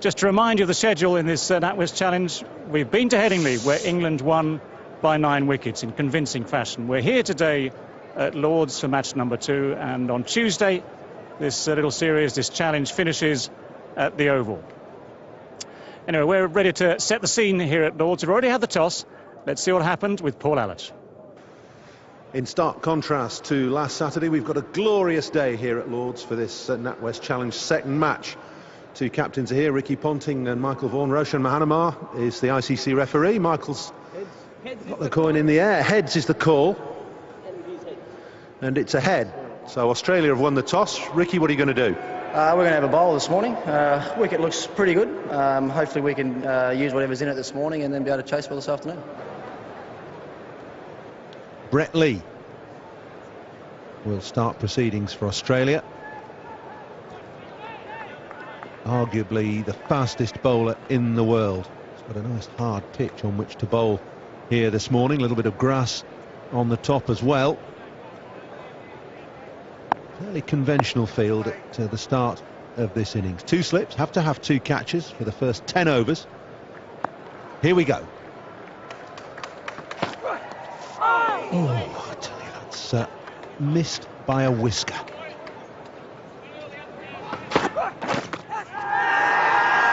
Just to remind you of the schedule in this Natwest Challenge, we've been to Headingley, where England won by 9 wickets in convincing fashion. We're here today at Lord's for match number 2, and on Tuesday, this little series, this challenge, finishes at the Oval. Anyway, we're ready to set the scene here at Lord's. We've already had the toss. Let's see what happened with Paul Allott. In stark contrast to last Saturday, we've got a glorious day here at Lord's for this Natwest Challenge second match. Two captains are here, Ricky Ponting and Michael Vaughan. Roshan Mahanama is the ICC referee. Michael's got the coin in the air. Heads is the call. And it's a head. So Australia have won the toss. Ricky, what are you going to do? We're going to have a bowl this morning. Wicket looks pretty good. Hopefully we can use whatever's in it this morning and then be able to chase well this afternoon. Brett Lee will start proceedings for Australia. Arguably the fastest bowler in the world. He's got a nice hard pitch on which to bowl here this morning. A little bit of grass on the top as well. Fairly conventional field at the start of this innings. 2 slips, have to have 2 catches for the first 10 overs. Here we go. Oh, I tell you, that's missed by a whisker.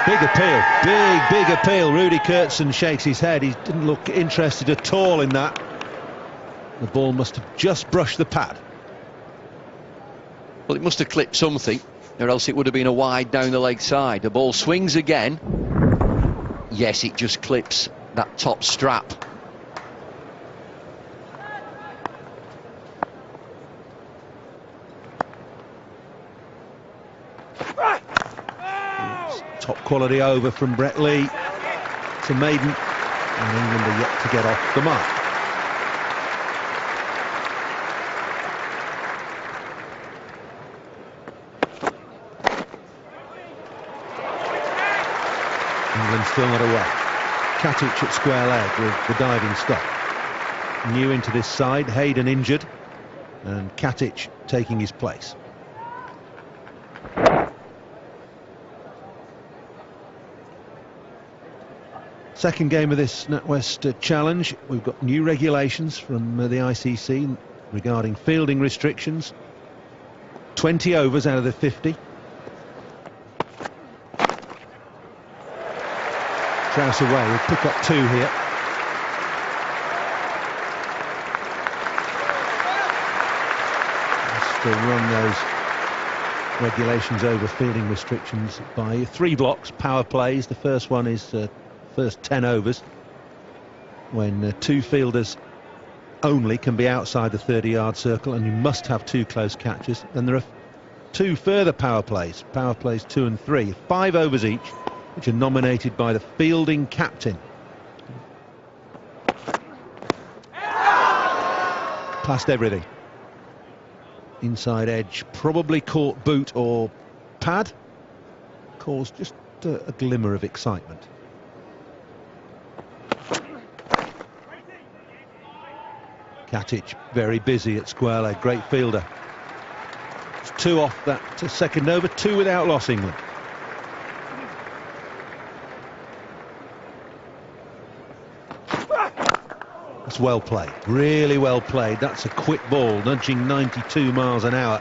Big appeal, big appeal. Rudy Kurtzen shakes his head. He didn't look interested at all in that. The ball must have just brushed the pad. Well, it must have clipped something, or else it would have been a wide down the leg side. The ball swings again. Yes, it just clips that top strap. Top quality over from Brett Lee to maiden, and England are yet to get off the mark. England still not away. Katic at square leg with the diving stop. New into this side, Hayden injured, and Katic taking his place. Second game of this Natwest Challenge. We've got new regulations from the ICC regarding fielding restrictions. 20 overs out of the 50. Trouse away, we'll pick up 2 here. Just to run those regulations over fielding restrictions by 3 blocks, power plays. The first one is first 10 overs, when 2 fielders only can be outside the 30-yard circle, and you must have 2 close catches. And there are 2 further power plays 2 and 3, 5 overs each, which are nominated by the fielding captain. Past everything. Inside edge, probably caught boot or pad. Caused just a glimmer of excitement. Katic very busy at square leg, great fielder. It's 2 off that second over, 2 without loss, England. That's well played, really well played. That's a quick ball, nudging 92 miles an hour.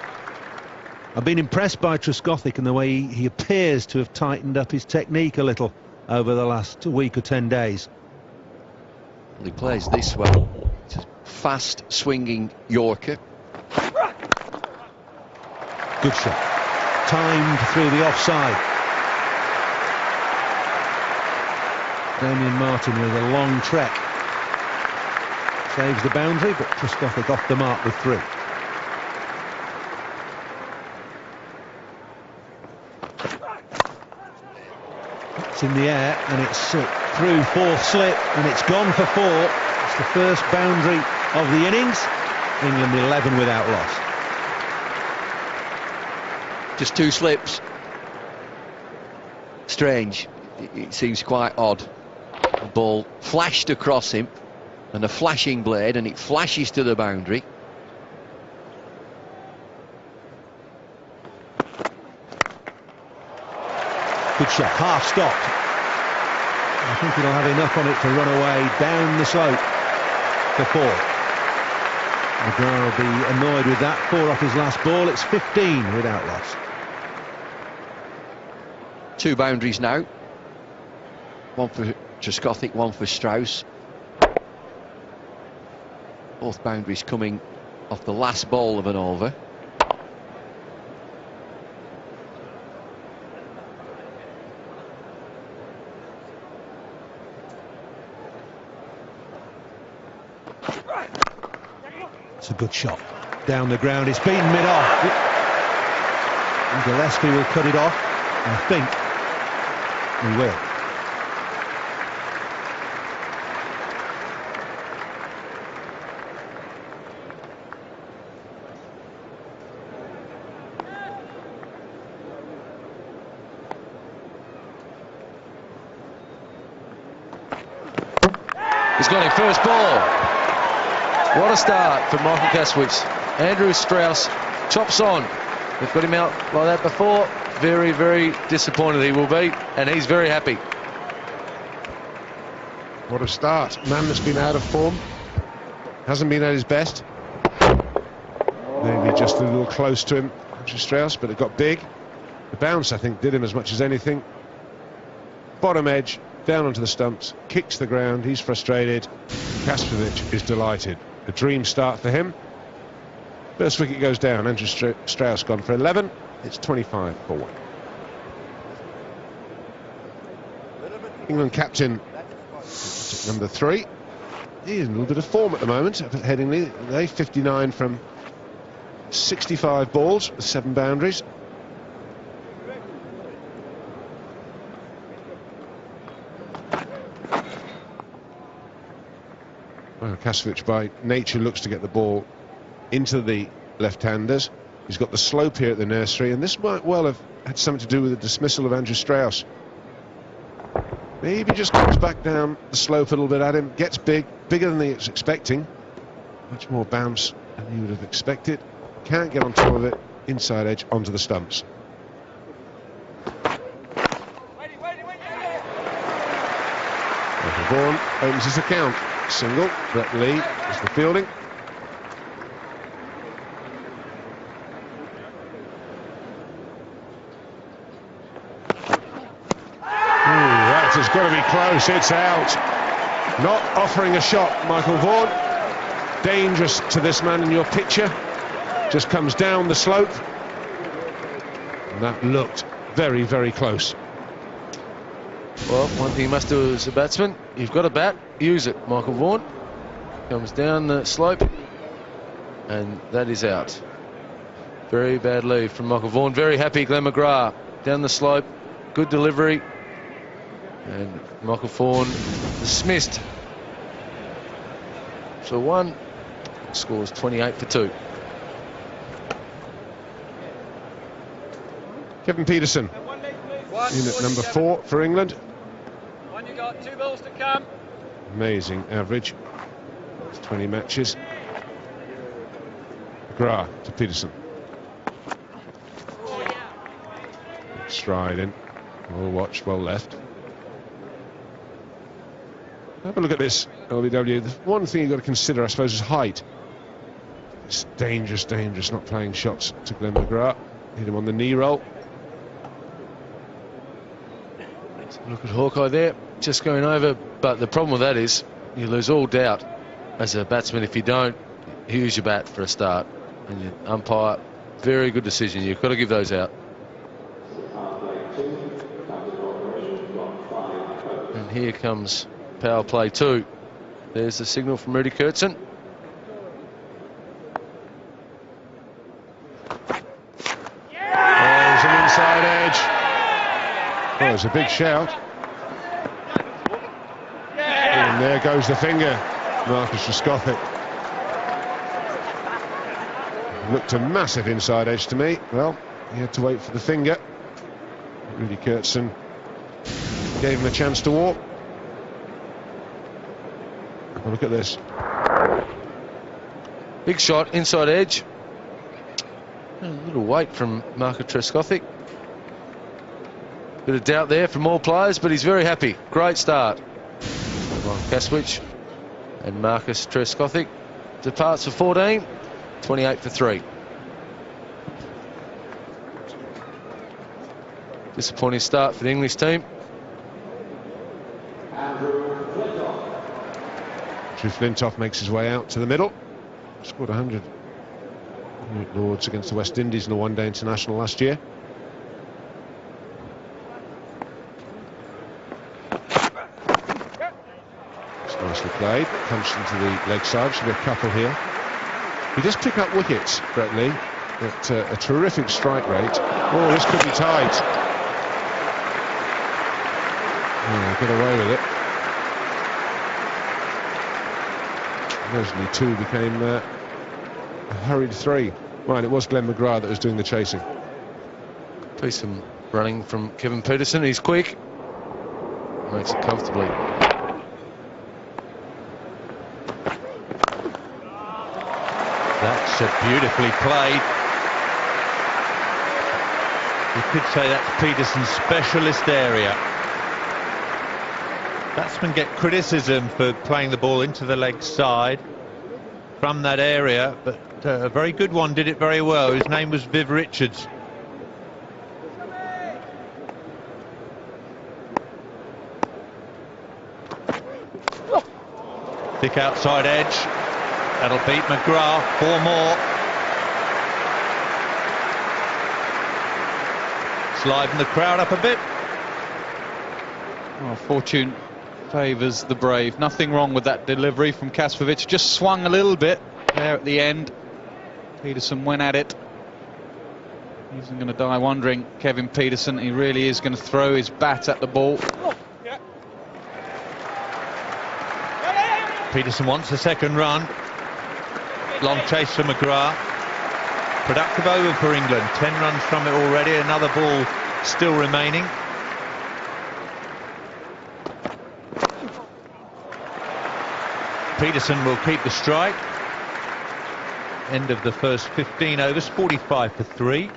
I've been impressed by Trescothick and the way he appears to have tightened up his technique a little over the last week or 10 days. Well, he plays this well. It's a fast swinging Yorker. Good shot. Timed through the offside. Damien Martin with a long trek. Saves the boundary, but Trescothick off the mark with 3. It's in the air, and it's through 4th slip, and it's gone for 4. It's the first boundary of the innings. England 11 without loss. Just 2 slips. Strange. It seems quite odd. The ball flashed across him, and a flashing blade, and it flashes to the boundary. Good shot, half stopped. I think he'll have enough on it to run away down the slope for 4. McGrath will be annoyed with that. 4 off his last ball. It's 15 without loss. 2 boundaries now. 1 for Trescothick, 1 for Strauss. Both boundaries coming off the last ball of an over. It's a good shot. Down the ground, it's beaten mid-off. And Gillespie will cut it off. I think he will. He's got him first ball. What a start for Michael Kaswitz. Andrew Strauss chops on. They've got him out like that before. Very, very disappointed he will be, and he's very happy. What a start. Man that's been out of form. Hasn't been at his best. Maybe just a little close to him, Andrew Strauss, but it got big. The bounce, I think, did him as much as anything. Bottom edge, down onto the stumps, kicks the ground, he's frustrated. Kastrovic is delighted. A dream start for him. First wicket goes down. Andrew Strauss gone for 11. It's 25 for 1. England captain number 3. He's in a little bit of form at the moment. Headingley, they 59 from 65 balls, 7 boundaries. Well, Kastrovic by nature looks to get the ball into the left-handers. He's got the slope here at the nursery, and this might well have had something to do with the dismissal of Andrew Strauss. Maybe just comes back down the slope a little bit at him, gets bigger than he was expecting. Much more bounce than he would have expected. Can't get on top of it, inside edge onto the stumps. Michael Vaughan opens his account. Single. Brett Lee is the fielding. That has got to be close. It's out. Not offering a shot, Michael Vaughan. Dangerous to this man in your picture. Just comes down the slope. And that looked very, very close. Well, one thing you must do as a batsman, you've got a bat, use it. Michael Vaughan comes down the slope, and that is out. Very bad lead from Michael Vaughan. Very happy, Glenn McGrath. Down the slope, good delivery. And Michael Vaughan dismissed. So 1 scores 28 for 2. Kevin Peterson, unit number 4 for England. You got 2 balls to come. Amazing average. It's 20 matches. McGrath to Peterson. Stride in. Well watched, well left. Have a look at this, LBW. The one thing you've got to consider, I suppose, is height. It's dangerous, dangerous not playing shots to Glenn McGrath. Hit him on the knee roll. Look at Hawkeye there, just going over, but the problem with that is you lose all doubt as a batsman if you don't use your bat for a start. And your umpire, very good decision. You've got to give those out. And here comes power play 2. There's the signal from Rudy Kurtzen. There's an inside edge. Oh, it's a big shout. And there goes the finger. Marcus Trescothick. Looked a massive inside edge to me. Well, he had to wait for the finger. Rudy Kurtzen gave him a chance to walk. Well, look at this. Big shot, inside edge. A little weight from Marcus Trescothick. Bit of doubt there from all players, but he's very happy. Great start. Well, Kaswich and Marcus Trescothic departs for 14, 28 for 3. Disappointing start for the English team. Andrew Flintoff makes his way out to the middle. Scored 100 at Lords against the West Indies in the one-day international last year. It's nicely played. Punched into the leg side. Should be a couple here. He does pick up wickets, Brett Lee, at a terrific strike rate. Oh, this could be tied. Oh, get away with it. Originally 2 became a hurried 3. Right, it was Glenn McGrath that was doing the chasing. Decent running from Kevin Peterson. He's quick. Makes it comfortably. That's beautifully played. You could say that's Peterson's specialist area. Batsmen get criticism for playing the ball into the leg side from that area, but a very good one did it very well. His name was Viv Richards. Thick outside edge. That'll beat McGrath. 4 more. Liven the crowd up a bit. Well, fortune favours the brave. Nothing wrong with that delivery from Kasvovich. Just swung a little bit there at the end. Peterson went at it. He isn't going to die wondering, Kevin Peterson. He really is going to throw his bat at the ball. Peterson wants a second run. Long chase for McGrath. Productive over for England. 10 runs from it already. Another ball still remaining. Peterson will keep the strike. End of the first 15 overs. 45 for 3.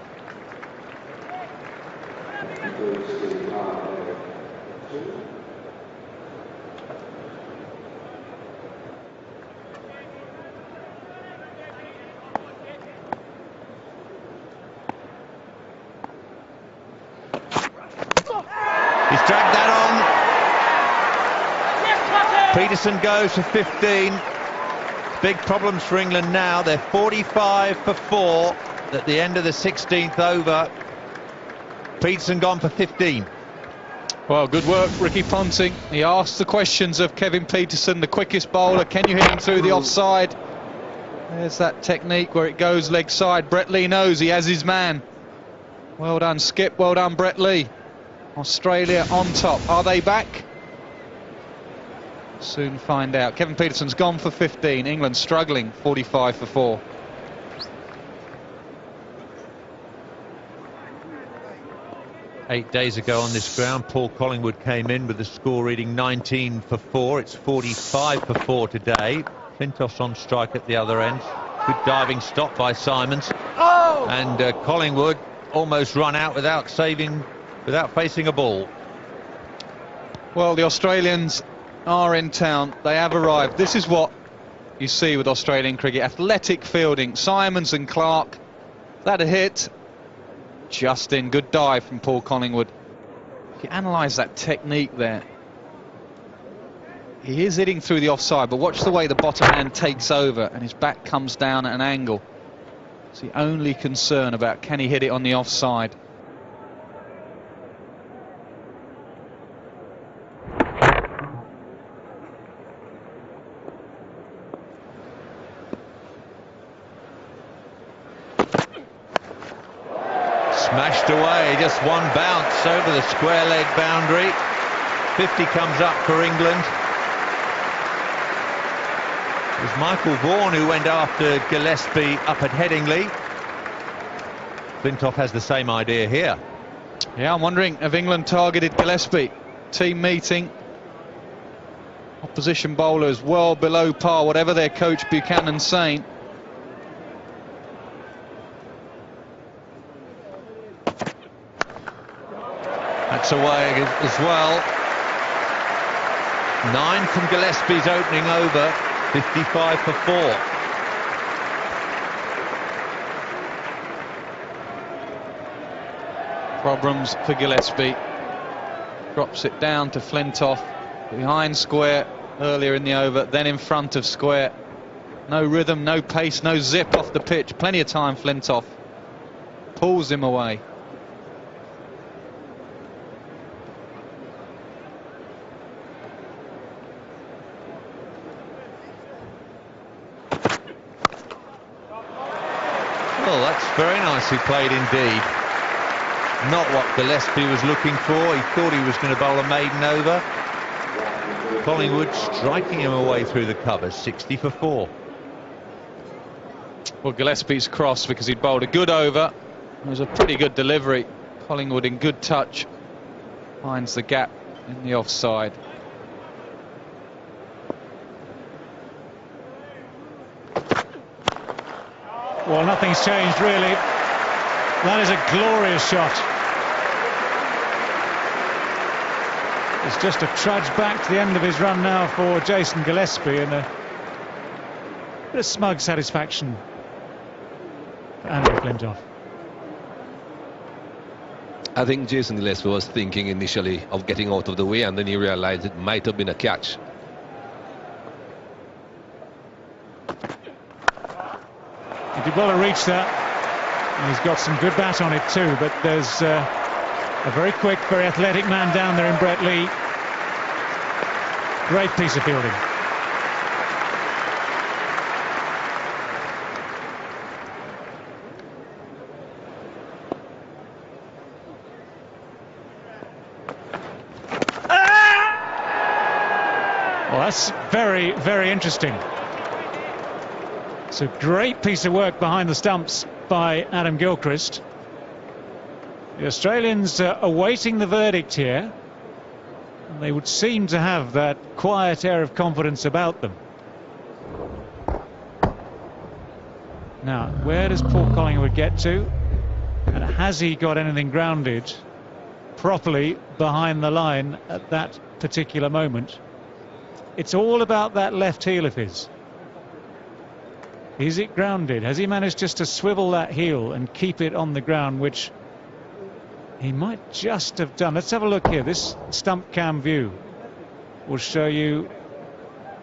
He's dragged that on. Peterson goes for 15. Big problems for England now. They're 45 for 4 at the end of the 16th over. Peterson gone for 15. Well, good work, Ricky Ponting. He asked the questions of Kevin Peterson, the quickest bowler. Can you hit him through the offside? There's that technique where it goes leg side. Brett Lee knows he has his man. Well done, Skip. Well done, Brett Lee. Australia on top. Are they back? Soon find out. Kevin Peterson's gone for 15. England struggling, 45 for 4. Eight days ago on this ground, Paul Collingwood came in with the score reading 19 for 4. It's 45 for 4 today. Flintoff's on strike at the other end. Good diving stop by Simons. Oh! And Collingwood almost run out without facing a ball. Well, the Australians are in town. They have arrived. This is what you see with Australian cricket. Athletic fielding. Simons and Clark. That a hit. Just in. Good dive from Paul Collingwood. If you analyse that technique there, he is hitting through the offside, but watch the way the bottom hand takes over and his back comes down at an angle. It's the only concern about can he hit it on the offside. Smashed away, just one bounce over the square leg boundary. 50 comes up for England. It was Michael Vaughan who went after Gillespie up at Headingley. Flintoff has the same idea here. Yeah, I'm wondering if England targeted Gillespie. Team meeting. Opposition bowlers well below par, whatever their coach Buchanan's saying. gets away as well. 9 from Gillespie's opening over, 55 for 4. Problems for Gillespie. Drops it down to Flintoff, behind square earlier in the over, then in front of square. No rhythm, no pace, no zip off the pitch. Plenty of time, Flintoff. Pulls him away. Well, that's very nicely played indeed. Not what Gillespie was looking for. He thought he was going to bowl a maiden over. Collingwood striking him away through the covers, 60 for 4. Well, Gillespie's crossed because he'd bowled a good over. It was a pretty good delivery. Collingwood in good touch. Finds the gap in the offside. Well, nothing's changed really. That is a glorious shot. It's just a trudge back to the end of his run now for Jason Gillespie, and a bit of smug satisfaction for Andrew Flintoff. I think Jason Gillespie was thinking initially of getting out of the way, and then he realized it might have been a catch. He did well to reach that. And he's got some good bat on it too, but there's a very quick, very athletic man down there in Brett Lee. Great piece of fielding. Well, that's very, very interesting. It's a great piece of work behind the stumps by Adam Gilchrist. The Australians are awaiting the verdict here. And they would seem to have that quiet air of confidence about them. Now, where does Paul Collingwood get to? And has he got anything grounded properly behind the line at that particular moment? It's all about that left heel of his. Is it grounded? Has he managed just to swivel that heel and keep it on the ground, which he might just have done? Let's have a look here. This stump cam view will show you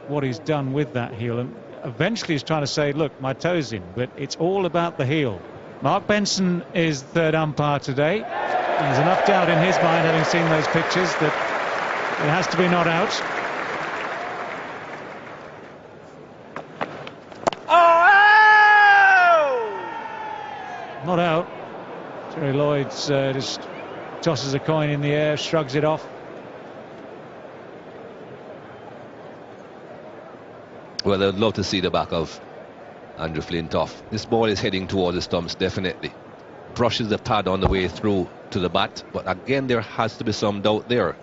what he's done with that heel. And eventually he's trying to say, look, my toe's in, but it's all about the heel. Mark Benson is third umpire today. There's enough doubt in his mind, having seen those pictures, that it has to be not out. Not out. Jerry Lloyd's just tosses a coin in the air, shrugs it off. Well, I'd love to see the back of Andrew Flintoff. This ball is heading towards the stumps, definitely. Brushes the pad on the way through to the bat, but again, there has to be some doubt there.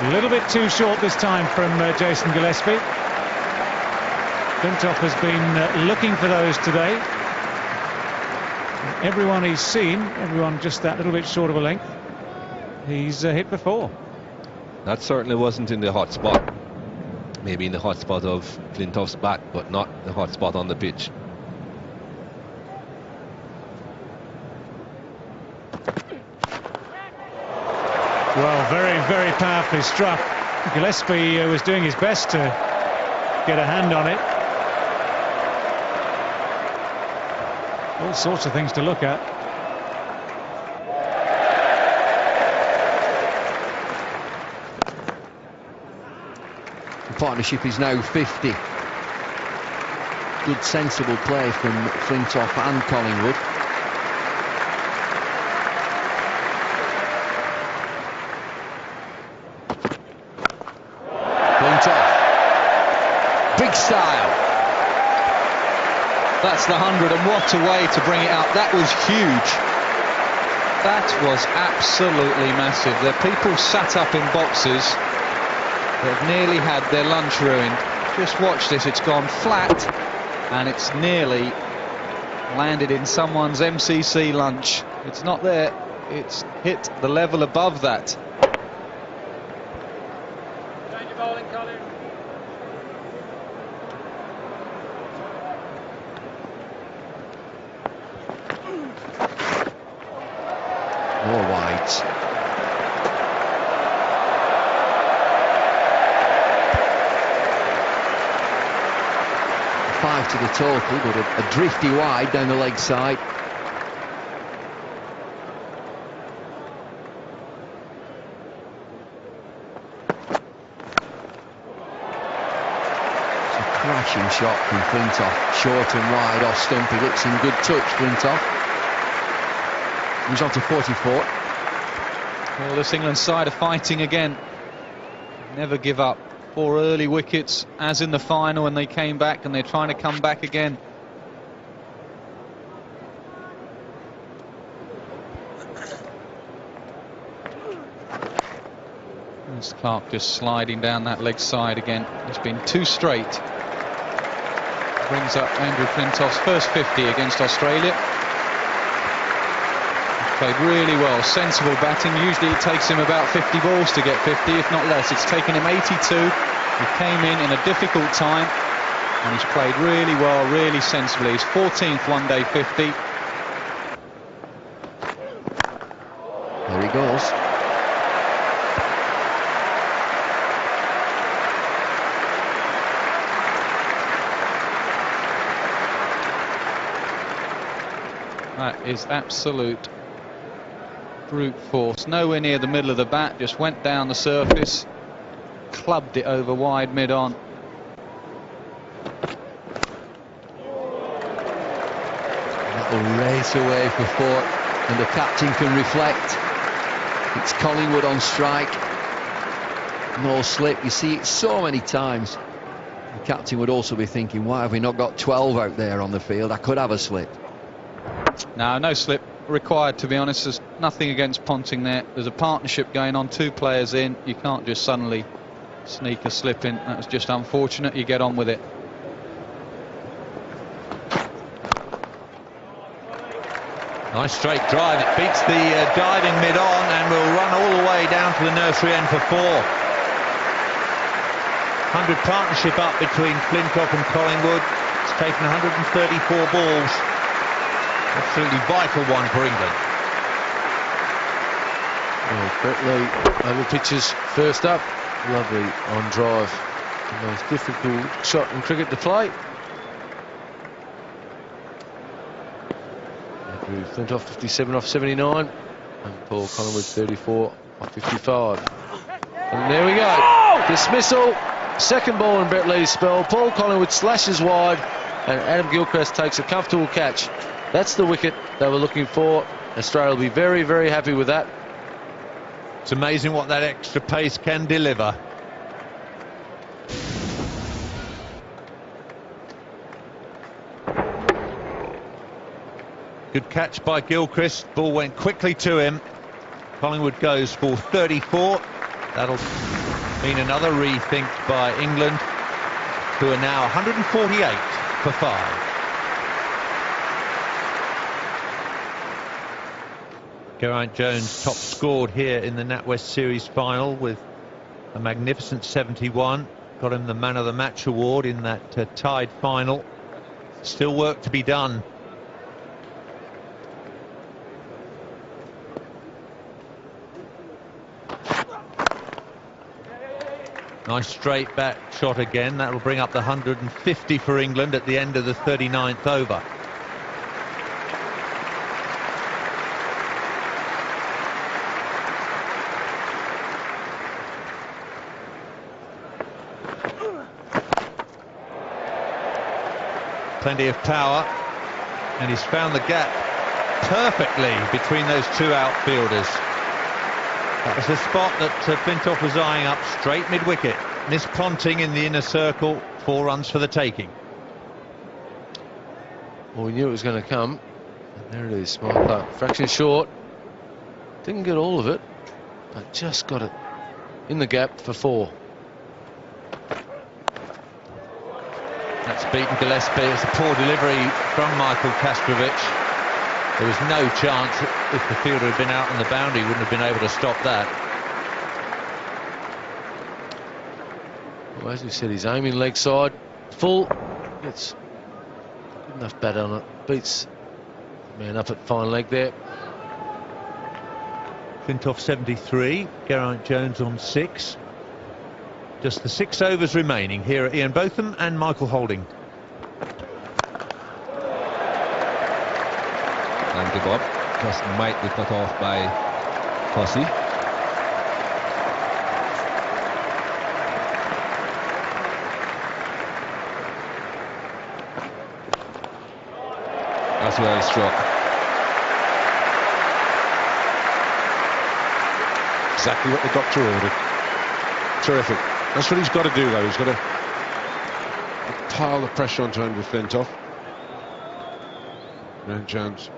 A little bit too short this time from Jason Gillespie. Flintoff has been looking for those today. And everyone he's seen, everyone just that little bit short of a length, he's hit for 4. That certainly wasn't in the hot spot. Maybe in the hot spot of Flintoff's bat, but not the hot spot on the pitch. Well, very, very powerfully struck. Gillespie was doing his best to get a hand on it. All sorts of things to look at. The partnership is now 50. Good sensible play from Flintoff and Collingwood. Flintoff, big style. That's the 100, and what a way to bring it up. That was huge. That was absolutely massive. There are people sat up in boxes that have nearly had their lunch ruined. Just watch this, it's gone flat, and it's nearly landed in someone's MCC lunch. It's not there, it's hit the level above that. Change your bowling, Colin. More wides. Five to the total, but a drifty wide down the leg side. It's a crashing shot from Flintoff. Short and wide off stump. He looks in good touch, Flintoff. He's on to 44. Well, this England side are fighting again. Never give up. 4 early wickets, as in the final when they came back, and they're trying to come back again. There's Clark just sliding down that leg side again. It's been too straight. Brings up Andrew Flintoff's first 50 against Australia. Played really well, sensible batting. Usually it takes him about 50 balls to get 50, if not less. It's taken him 82. He came in a difficult time, and he's played really well, really sensibly. His 14th one-day 50. There he goes. That is absolute brute force. Nowhere near the middle of the bat, just went down the surface, clubbed it over wide mid-on. That'll race away for 4, and the captain can reflect. It's Collingwood on strike. No slip. You see it so many times. The captain would also be thinking, why have we not got 12 out there on the field? I could have a slip. No slip required, to be honest. There's nothing against Ponting there. There's a partnership going on, 2 players in. You can't just suddenly sneak a slip in. That was just unfortunate. You get on with it. Nice straight drive. It beats the diving mid-on and will run all the way down to the nursery end for 4. 100 partnership up between Flintoff and Collingwood. It's taken 134 balls. Absolutely vital one for England. Well, Brett Lee over pitches first up. Lovely on drive. The most difficult shot in cricket to play. Andrew Flintoff 57 off 79. And Paul Collingwood 34 off 55. And there we go. Dismissal. Second ball in Brett Lee's spell. Paul Collingwood slashes wide, and Adam Gilchrist takes a comfortable catch. That's the wicket they were looking for. Australia will be very, very happy with that. It's amazing what that extra pace can deliver. Good catch by Gilchrist. Ball went quickly to him. Collingwood goes for 34. That'll mean another rethink by England, who are now 148 for 5. Geraint Jones top scored here in the Natwest Series final with a magnificent 71. Got him the Man of the Match award in that tied final. Still work to be done. Nice straight back shot again. That will bring up the 150 for England at the end of the 39th over. Plenty of power, and he's found the gap perfectly between those 2 outfielders. That was the spot that Flintoff was eyeing up, straight mid-wicket. Miss Ponting in the inner circle, 4 runs for the taking. Well, we knew it was going to come. And there it is, smart putt. Fraction short. Didn't get all of it, but just got it in the gap for 4. That's beaten Gillespie. It's a poor delivery from Michael Kastrovic. There was no chance if the fielder had been out on the boundary, he wouldn't have been able to stop that. Well, as we said, he's aiming leg side, full. It's good enough bat on it. Beats the man up at fine leg there. Flintoff 73, Geraint Jones on 6. Just the 6 overs remaining here at Ian Botham and Michael Holding. And give up. Just might be cut off by Hussey. That's well struck. Exactly what the doctor ordered. Terrific. That's what he's got to do, though. He's got to pile the pressure onto Andrew Flintoff. And Jones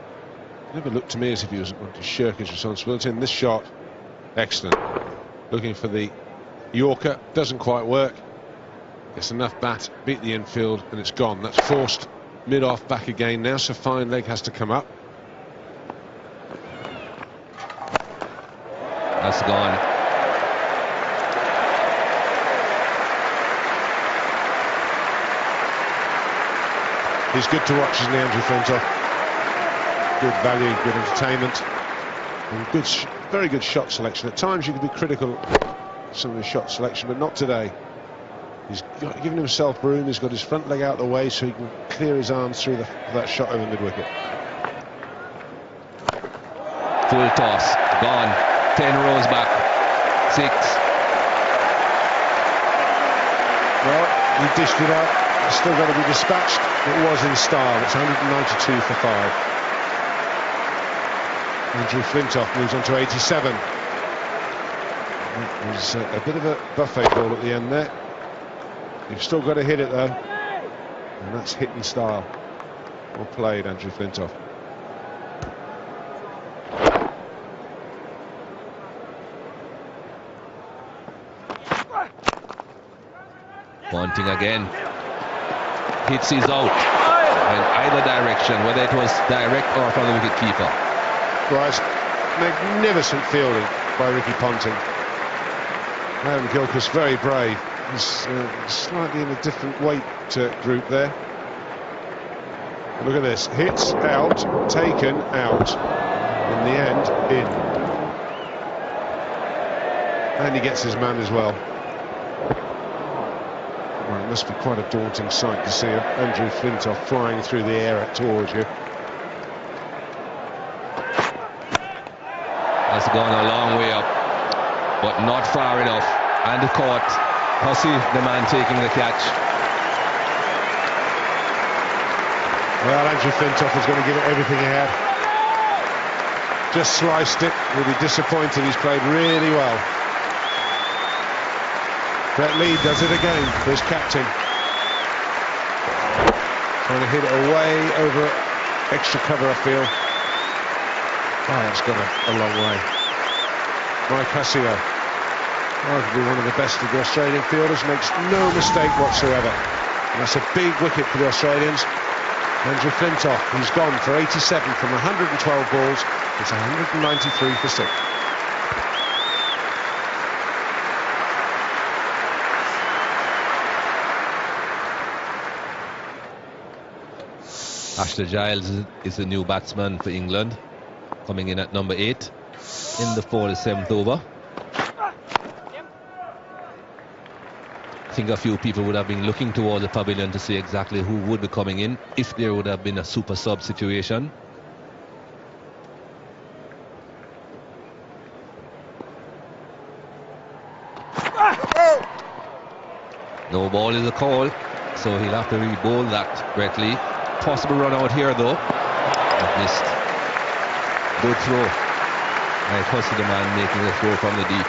never looked to me as if he was going to shirk his responsibility. In this shot, excellent. Looking for the Yorker, doesn't quite work. Gets enough bat, beat the infield, and it's gone. That's forced mid-off back again now, so fine leg has to come up. That's gone. He's good to watch, isn't he, Andrew Flintoff? Good value, good entertainment, and good, very good shot selection. At times you can be critical of some of his shot selection, but not today. He's given himself room. He's got his front leg out the way so he can clear his arms through that shot over mid-wicket. Full toss, gone. 10 rows back. 6. Well, he dished it out. It's still got to be dispatched. It was in style. It's 192 for 5. Andrew Flintoff moves on to 87. It was a bit of a buffet ball at the end there. You've still got to hit it, though. And that's hit in style. Well played, Andrew Flintoff. Bunting again. Hits his out in either direction, whether it was direct or from the wicket keeper. Right, magnificent fielding by Ricky Ponting. Aaron Gilchrist very brave. He's slightly in a different weight group there. Look at this, hits out, taken out, in the end in, and he gets his man as well. Well, it must be quite a daunting sight to see Andrew Flintoff flying through the air towards you. That's gone a long way up, but not far enough. And the caught. Hussey, the man taking the catch. Well, Andrew Flintoff is going to give it everything he had. Just sliced it. He'll be disappointed. He's played really well. Brett Lee does it again for his captain. Trying to hit it away over extra cover, I feel. Oh, it's gone a long way. Mike Hussey, arguably one of the best of the Australian fielders, makes no mistake whatsoever. And that's a big wicket for the Australians. Andrew Flintoff, he's gone for 87 from 112 balls. It's 193 for 6. Ashley Giles is the new batsman for England, coming in at number 8 in the 47th over. I think a few people would have been looking towards the pavilion to see exactly who would be coming in if there would have been a super sub situation. No ball is a call, so he'll have to re-bowl that, Brett Lee. Possible run out here though. Missed. Good throw. I trusted the man making the throw from the deep.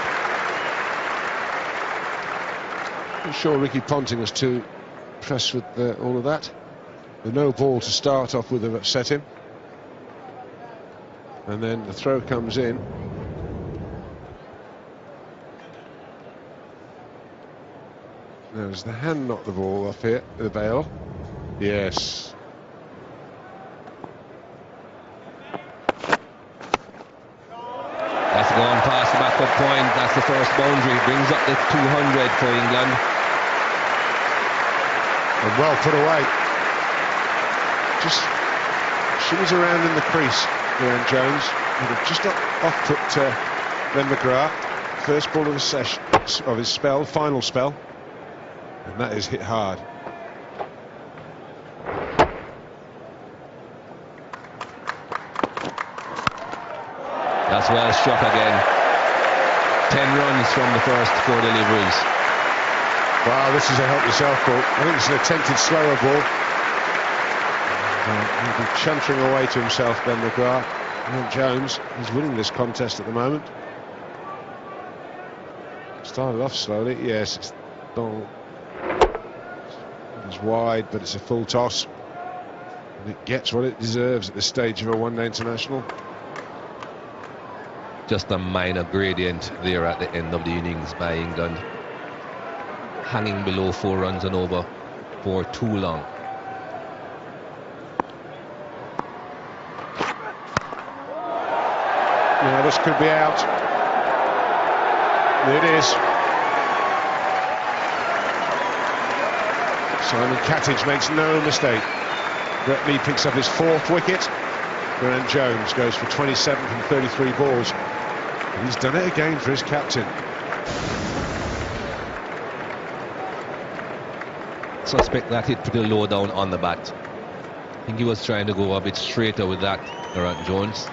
I'm sure Ricky Ponting was too impressed with all of that. The no ball to start off with have upset him. And then the throw comes in. Now, does the hand knock the ball off here, the bail? Yes. That's gone past the backup point. That's the first boundary. Brings up the 200 for England. And well put away. Just shimmies around in the crease, Graham Jones. Would have just off-put Ben McGrath. First ball of the session, of his spell, final spell. And that is hit hard. That's well struck again. 10 runs from the first 4 deliveries. Wow, this is a help yourself ball. I think it's an attempted slower ball. He'll be chuntering away to himself, Ben McGrath. And Jones is winning this contest at the moment. Started off slowly, yes, it's long. It's wide, but it's a full toss. And it gets what it deserves at this stage of a one-day international. Just a minor gradient there at the end of the innings by England. Hanging below 4 runs and over for too long. Now this could be out. It is. Simon Cattage makes no mistake. Brett Lee picks up his 4th wicket. Grant Jones goes for 27 from 33 balls. And he's done it again for his captain. Suspect that hit pretty low down on the bat. I think he was trying to go a bit straighter with that, Grant Jones.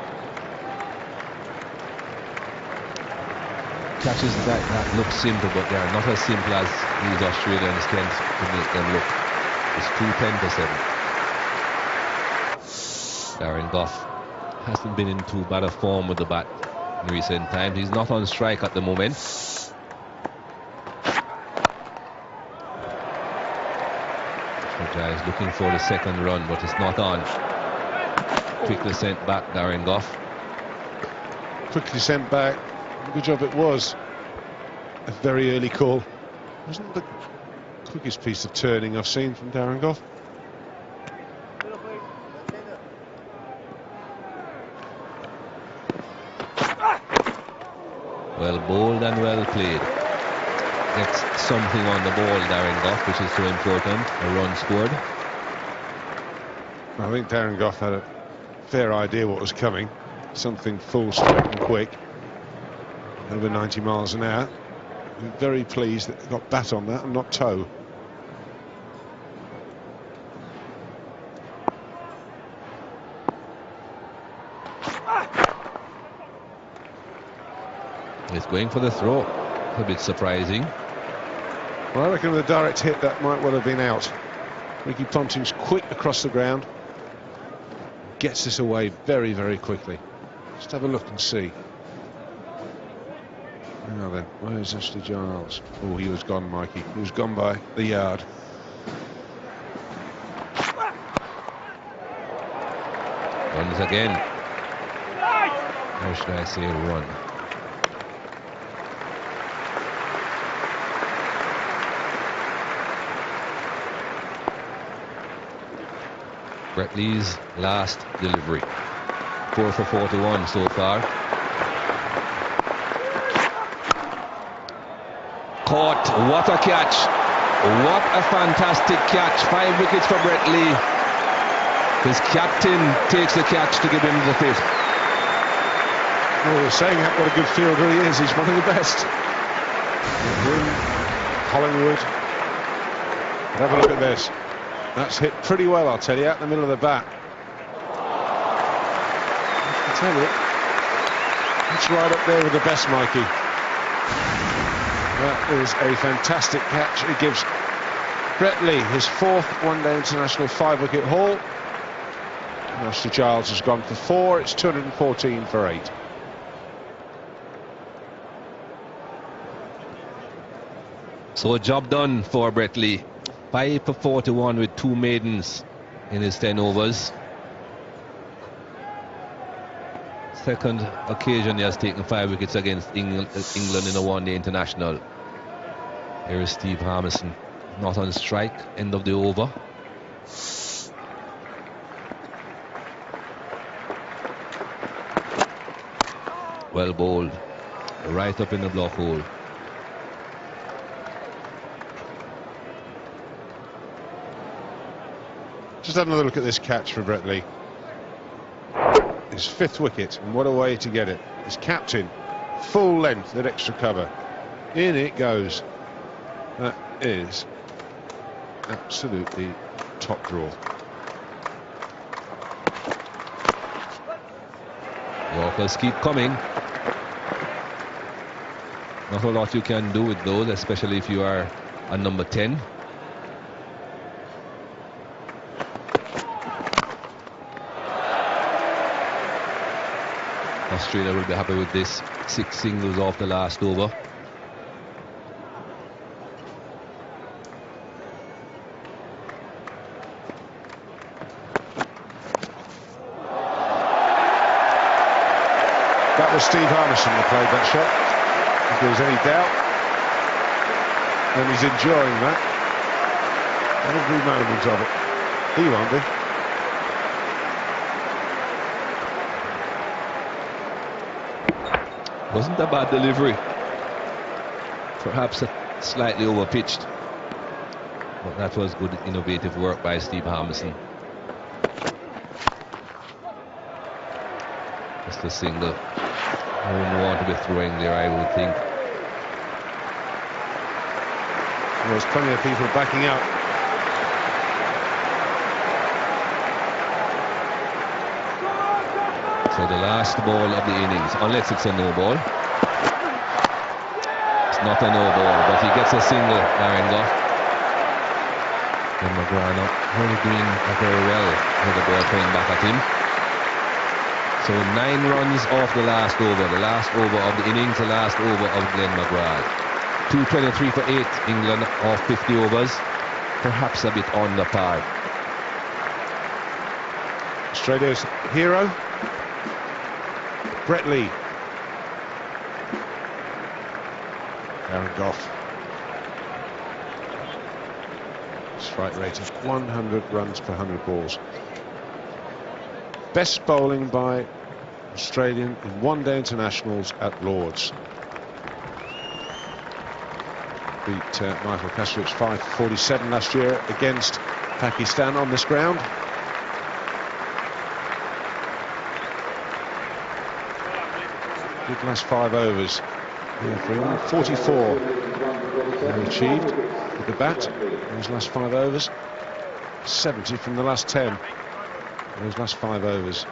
Catches that look simple, but they are not as simple as these Australians tend to make them look. It's 2-10 for 7. Darren Gough hasn't been in too bad a form with the bat in recent times. He's not on strike at the moment. Is looking for the second run, but it's not on. Quickly sent back, Darren Gough. Quickly sent back. Good job it was. A very early call. Wasn't the quickest piece of turning I've seen from Darren Gough. Well bowled and well played. Gets something on the ball, Darren Gough, which is so important. A run scored. I think Darren Gough had a fair idea what was coming. Something full, straight and quick. Over 90 miles an hour. I'm very pleased that he got bat on that and not toe. He's going for the throw. A bit surprising. Well, I reckon with a direct hit that might well have been out. Ricky Ponting's quick across the ground. Gets this away very, very quickly. Just have a look and see. Now then, where's Ashley Giles? Oh, he was gone, Mikey. He was gone by the yard. Runs again. How should I say run? Brett Lee's last delivery. 4 for 41 so far. Caught. What a catch. What a fantastic catch. 5 wickets for Brett Lee. His captain takes the catch to give him the 5th. Well, we're saying that what a good fielder he is. He's one of the best. Collingwood. Have a look at this. That's hit pretty well, I'll tell you, out in the middle of the bat. I tell you, it's right up there with the best, Mikey. That is a fantastic catch. It gives Brett Lee his 4th one-day international 5-wicket haul. Ashley Giles has gone for 4. It's 214 for 8. So a job done for Brett Lee. 5 for 41 with 2 maidens in his 10 overs. Second occasion he has taken 5 wickets against England in a one-day international. Here is Steve Harmison not on strike, end of the over. Well bowled, right up in the block hole. Just have another look at this catch for Brett Lee. His 5th wicket, and what a way to get it. His captain, full length at extra cover. In it goes. That is absolutely top draw. Yorkers keep coming. Not a lot you can do with those, especially if you are a number 10. Australia will be happy with this. 6 singles off the last over. That was Steve Harmison who played that shot. If there was any doubt, then he's enjoying that. Every moment of it. He won't be. Wasn't a bad delivery. Perhaps slightly overpitched. But that was good innovative work by Steve Harmison. Just a single. I wouldn't want to be throwing there, I would think. There's plenty of people backing up. So the last ball of the innings, unless it's a no ball. It's not a no ball, but he gets a single, Narendra. And McGrath not really doing very well with the ball coming back at him. So 9 runs off the last over of the innings, the last over of Glenn McGrath. 223 for 8, England off 50 overs, perhaps a bit on the par. Australia's hero, Brett Lee. Aaron Goff. Strike rate of 100 runs per 100 balls. Best bowling by Australian in one-day internationals at Lords. Beat Michael Kasrovich 5 for 47 last year against Pakistan on this ground. Good last 5 overs here for him. 44 he achieved with the bat in his last 5 overs. 70 from the last 10. Those last 5 overs.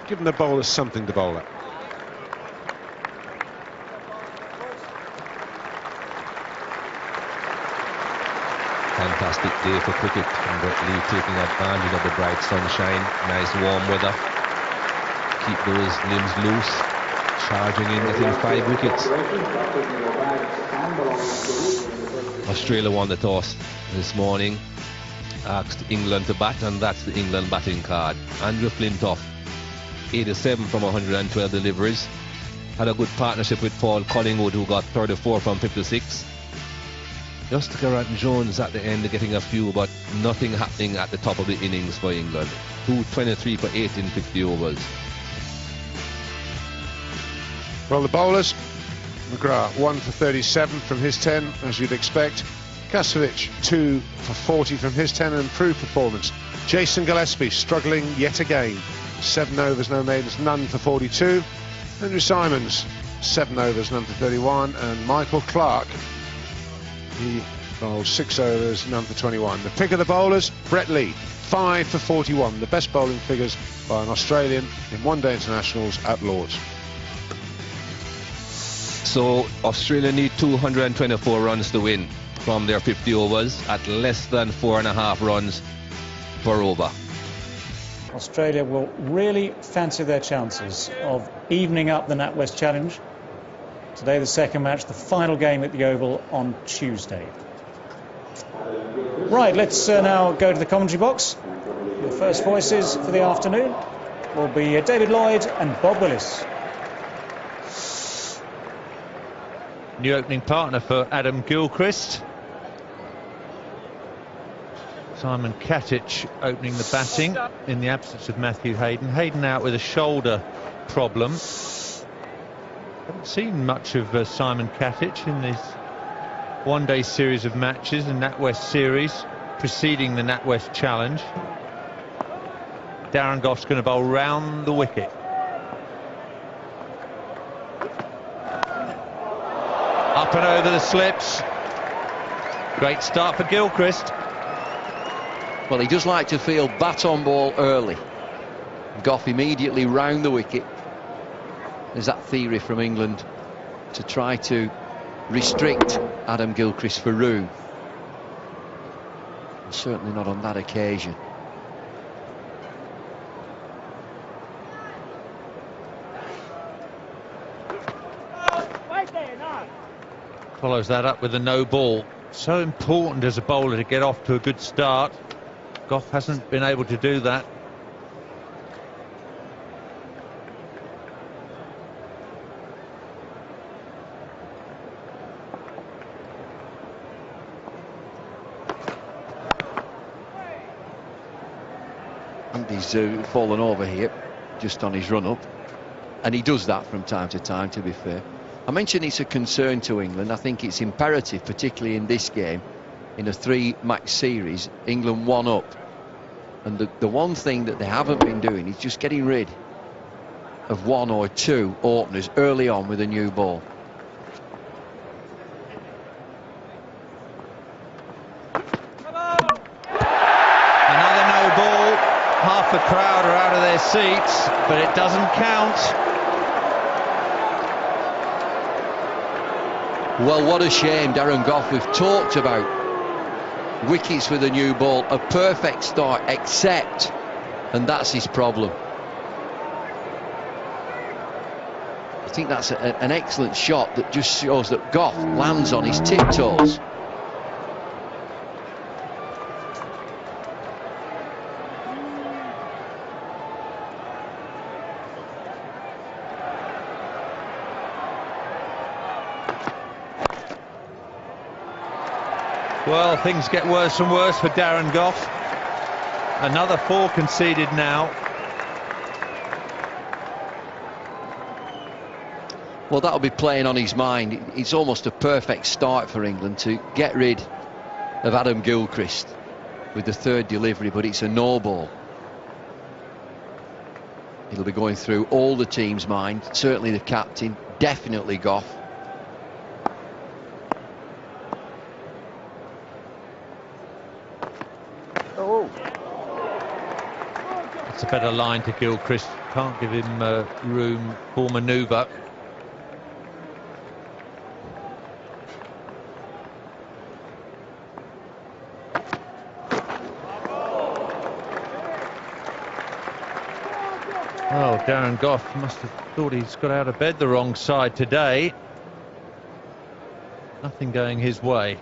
Giving the bowlers something to bowl at. Fantastic day for cricket, and Brett Lee taking advantage of the bright sunshine, nice warm weather. Keep those limbs loose, charging in within 5 wickets. Australia won the toss this morning. Asked England to bat, and that's the England batting card. Andrew Flintoff, 87 from 112 deliveries. Had a good partnership with Paul Collingwood, who got 34 from 56. Just Geraint Jones at the end getting a few, but nothing happening at the top of the innings for England. 223 for 8 in 50 overs. Well, the bowlers, McGrath 1 for 37 from his 10, as you'd expect. Kasrovich 2 for 40 from his 10, an improved performance. Jason Gillespie struggling yet again. 7 overs, no maidens, none for 42. Andrew Simons, 7 overs, none for 31. And Michael Clark, he bowled 6 overs, none for 21. The pick of the bowlers, Brett Lee, 5 for 41. The best bowling figures by an Australian in one-day internationals at Lords. So Australia need 224 runs to win from their 50 overs at less than 4.5 runs per over. Australia will really fancy their chances of evening up the Natwest Challenge. Today the second match, the final game at the Oval on Tuesday. Right, let's now go to the commentary box. Your first voices for the afternoon will be David Lloyd and Bob Willis. New opening partner for Adam Gilchrist. Simon Katic opening the batting in the absence of Matthew Hayden. Hayden out with a shoulder problem. Haven't seen much of Simon Katic in this one-day series of matches, the Natwest series preceding the Natwest Challenge. Darren Goff's going to bowl round the wicket. Up and over the slips. Great start for Gilchrist. Well, he does like to field bat on ball early. Goff immediately round the wicket. There's that theory from England to try to restrict Adam Gilchrist for room. Certainly not on that occasion. Follows that up with a no ball. So important as a bowler to get off to a good start. Goff hasn't been able to do that. And he's fallen over here just on his run up, and he does that from time to time, to be fair. I mentioned it's a concern to England. I think it's imperative, particularly in this game, in a 3-match series, England 1 up. And the one thing that they haven't been doing is just getting rid of 1 or 2 openers early on with a new ball. Another no ball. Half the crowd are out of their seats, but it doesn't count. Well, what a shame, Darren Goff. We've talked about wickets with a new ball, a perfect start, except, and that's his problem. I think that's an excellent shot that just shows that Goff lands on his tiptoes. Well, things get worse and worse for Darren Goff. Another 4 conceded now. Well, that'll be playing on his mind. It's almost a perfect start for England to get rid of Adam Gilchrist with the 3rd delivery, but it's a no ball. It'll be going through all the team's mind, certainly the captain, definitely Goff. It's a better line to Gilchrist. Can't give him room for manoeuvre. Oh, Darren Goff must have thought he's got out of bed the wrong side today. Nothing going his way.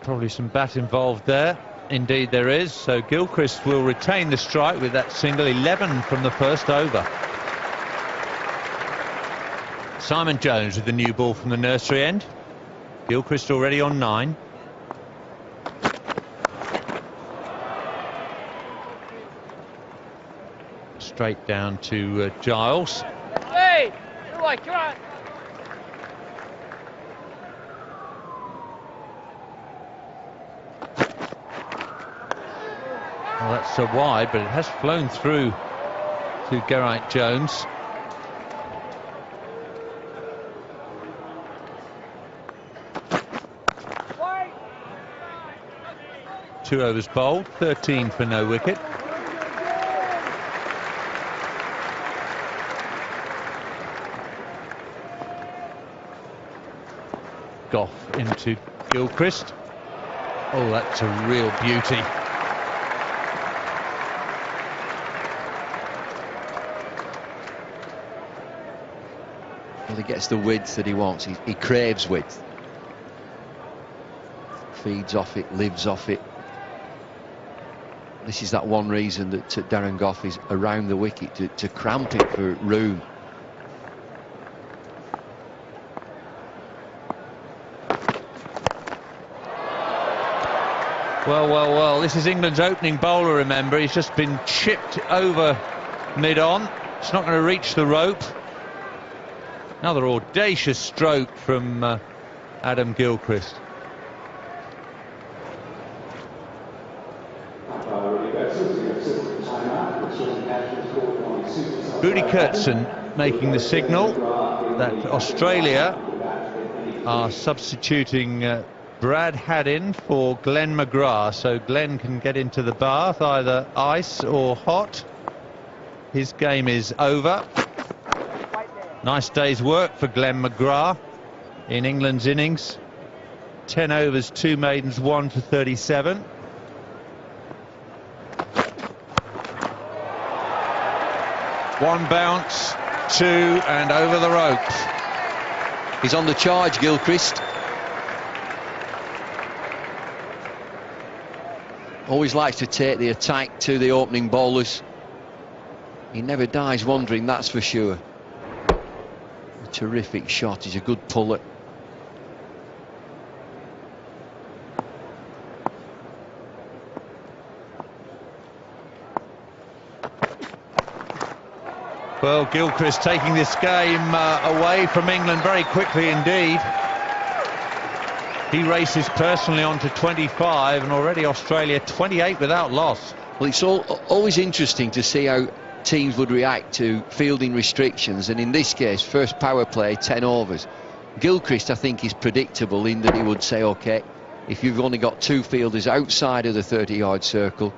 Probably some bat involved there. Indeed there is. So Gilchrist will retain the strike with that single. 11 from the first over. Simon Jones with the new ball from the nursery end. Gilchrist already on 9. Straight down to Giles. Hey, come on. Well, that's so wide, but it has flown through to Geraint Jones. Two overs bowled, 13 for no wicket. Goff into Gilchrist. Oh, that's a real beauty. Well, he gets the width that he wants. He craves width. Feeds off it, lives off it. This is that one reason that Darren Gough is around the wicket, to cramp it for room. Well, this is England's opening bowler, remember. He's just been chipped over mid-on. It's not going to reach the rope. Another audacious stroke from Adam Gilchrist. Rudy Kurtzen making the signal that Australia are substituting Brad Haddin for Glenn McGrath, so Glenn can get into the bath, either ice or hot. His game is over. Nice day's work for Glenn McGrath in England's innings. 10 overs, 2 maidens, 1 for 37. One bounce, 2, and over the ropes. He's on the charge, Gilchrist. Always likes to take the attack to the opening bowlers. He never dies wondering, that's for sure. A terrific shot. He's a good puller. Well, Gilchrist taking this game away from England very quickly indeed. He races personally on to 25, and already Australia 28 without loss. Well, it's always interesting to see how teams would react to fielding restrictions, and in this case, first power play, 10 overs. Gilchrist, I think, is predictable in that he would say, OK, if you've only got 2 fielders outside of the 30-yard circle,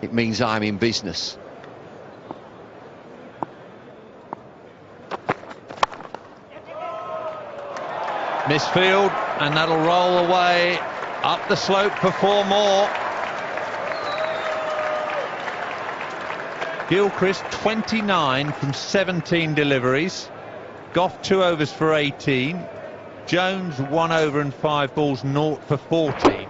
it means I'm in business. Misfield, and that'll roll away up the slope for 4 more. Gilchrist 29 from 17 deliveries. Gough 2 overs for 18. Jones 1 over and 5 balls, 0 for 40.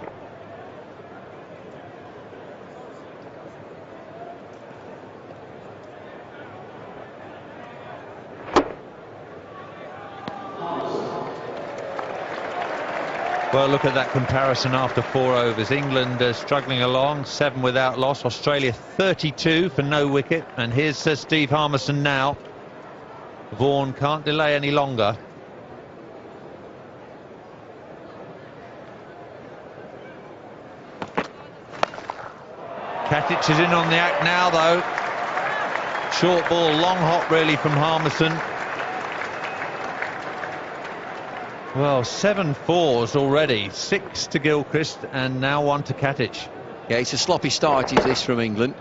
Well, look at that comparison after 4 overs. England struggling along, 7 without loss. Australia 32 for no wicket. And here's Steve Harmison now. Vaughan can't delay any longer. Katic is in on the act now, though. Short ball, long hop really from Harmison. Well, 7 fours already, 6 to Gilchrist and now 1 to Katic. Yeah, it's a sloppy start, is this, from England.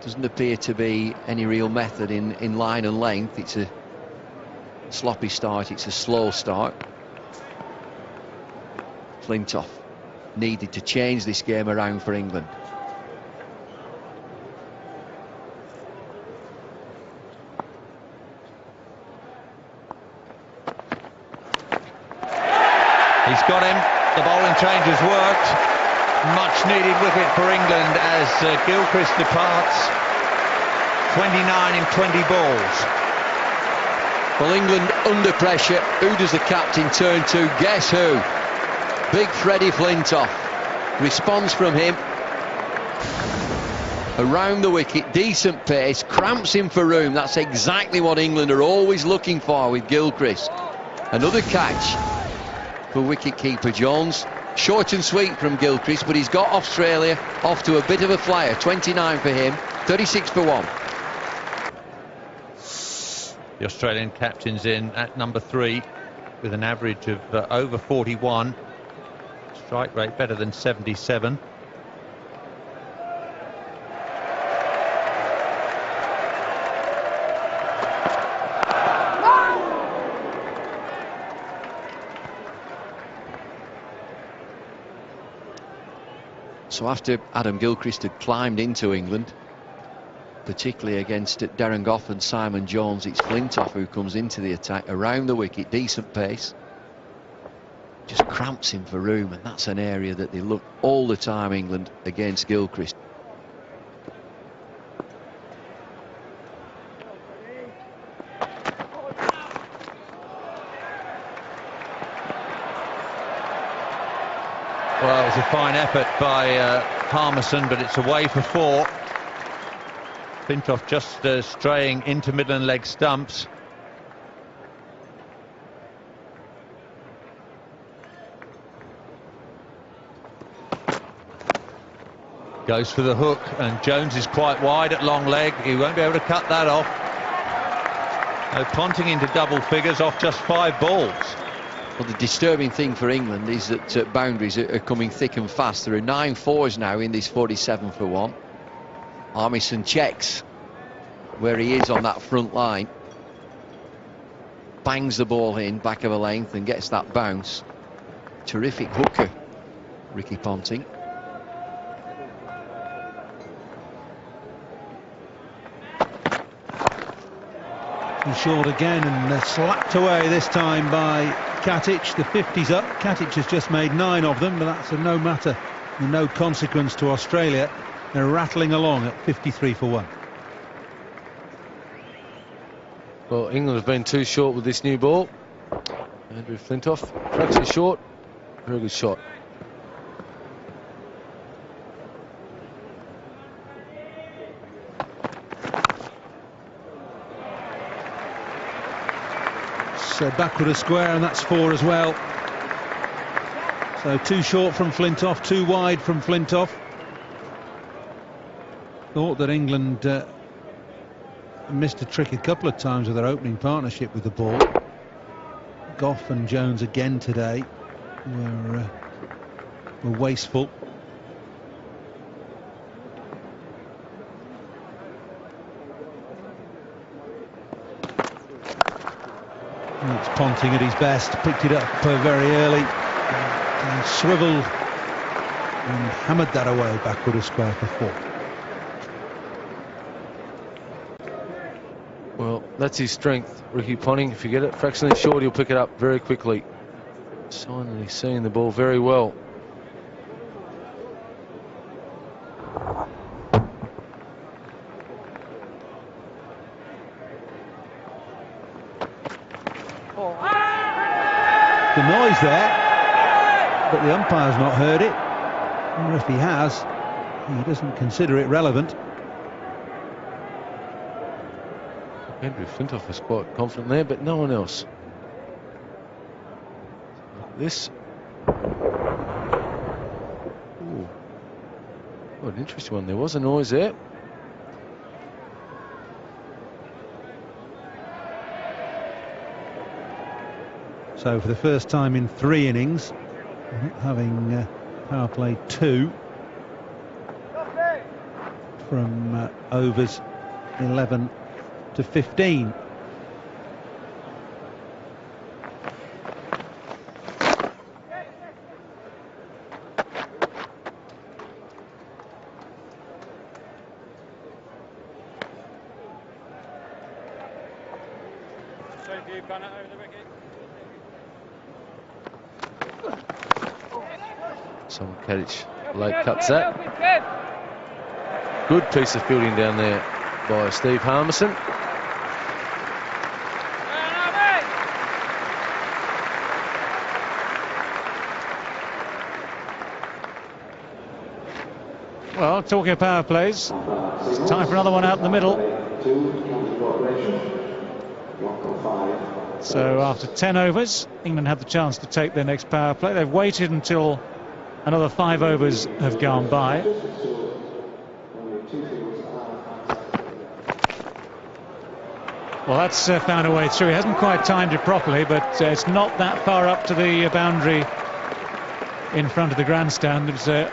Doesn't appear to be any real method in line and length. It's a sloppy start, it's a slow start. Flintoff needed to change this game around for England. He's got him. The bowling change has worked. Much needed wicket for England as Gilchrist departs. 29 in 20 balls. Well, England under pressure. Who does the captain turn to? Guess who? Big Freddie Flintoff. Response from him. Around the wicket, decent pace, cramps him for room. That's exactly what England are always looking for with Gilchrist. Another catch for wicket-keeper Jones. Short and sweet from Gilchrist, but he's got Australia off to a bit of a flyer. 29 for him, 36 for 1. The Australian captain's in at number 3 with an average of over 41. Strike rate better than 77. So after Adam Gilchrist had climbed into England, particularly against Darren Gough and Simon Jones, it's Flintoff who comes into the attack around the wicket, decent pace. just cramps him for room, and that's an area that they look all the time, England, against Gilchrist. Well, it was a fine effort by Harmison, but it's away for 4. Flintoff just straying into middle and leg stumps. Goes for the hook, and Jones is quite wide at long leg. He won't be able to cut that off. Ponting into double figures off just 5 balls. Well, the disturbing thing for England is that boundaries are coming thick and fast. There are 9 fours now in this 47 for 1. Harmison checks where he is on that front line, bangs the ball in back of a length and gets that bounce. Terrific hooker, Ricky Ponting. Too short again, and slapped away this time by Katic. The 50's up. Katic has just made 9 of them, but that's of no matter, no consequence to Australia. They're rattling along at 53 for 1. Well, England have been too short with this new ball. Andrew Flintoff, fraction short, very good shot. So backward a square, and that's 4 as well. So too short from Flintoff, too wide from Flintoff. Thought that England missed a trick a couple of times with their opening partnership with the ball. Goff and Jones again today were wasteful. And it's Ponting at his best, picked it up very early and swiveled and hammered that away backward a square for 4. Well, that's his strength, Ricky Ponting. If you get it fractionally short, he'll pick it up very quickly. Sign that he's seeing the ball very well. The noise there, but the umpire's not heard it. Or if he has, he doesn't consider it relevant. Andrew Flintoff was quite confident there, but no one else. This. Ooh. What an interesting one. There was a noise there. So for the first time in 3 innings, having power play 2 from overs 11 to 15. Some Katic late cuts that. Good piece of fielding down there by Steve Harmison. Well, talking of power plays, it's time for another one out in the middle. So after 10 overs, England have the chance to take their next power play. They've waited until another 5 overs have gone by. Well, that's found a way through. He hasn't quite timed it properly, but it's not that far up to the boundary in front of the grandstand. It was a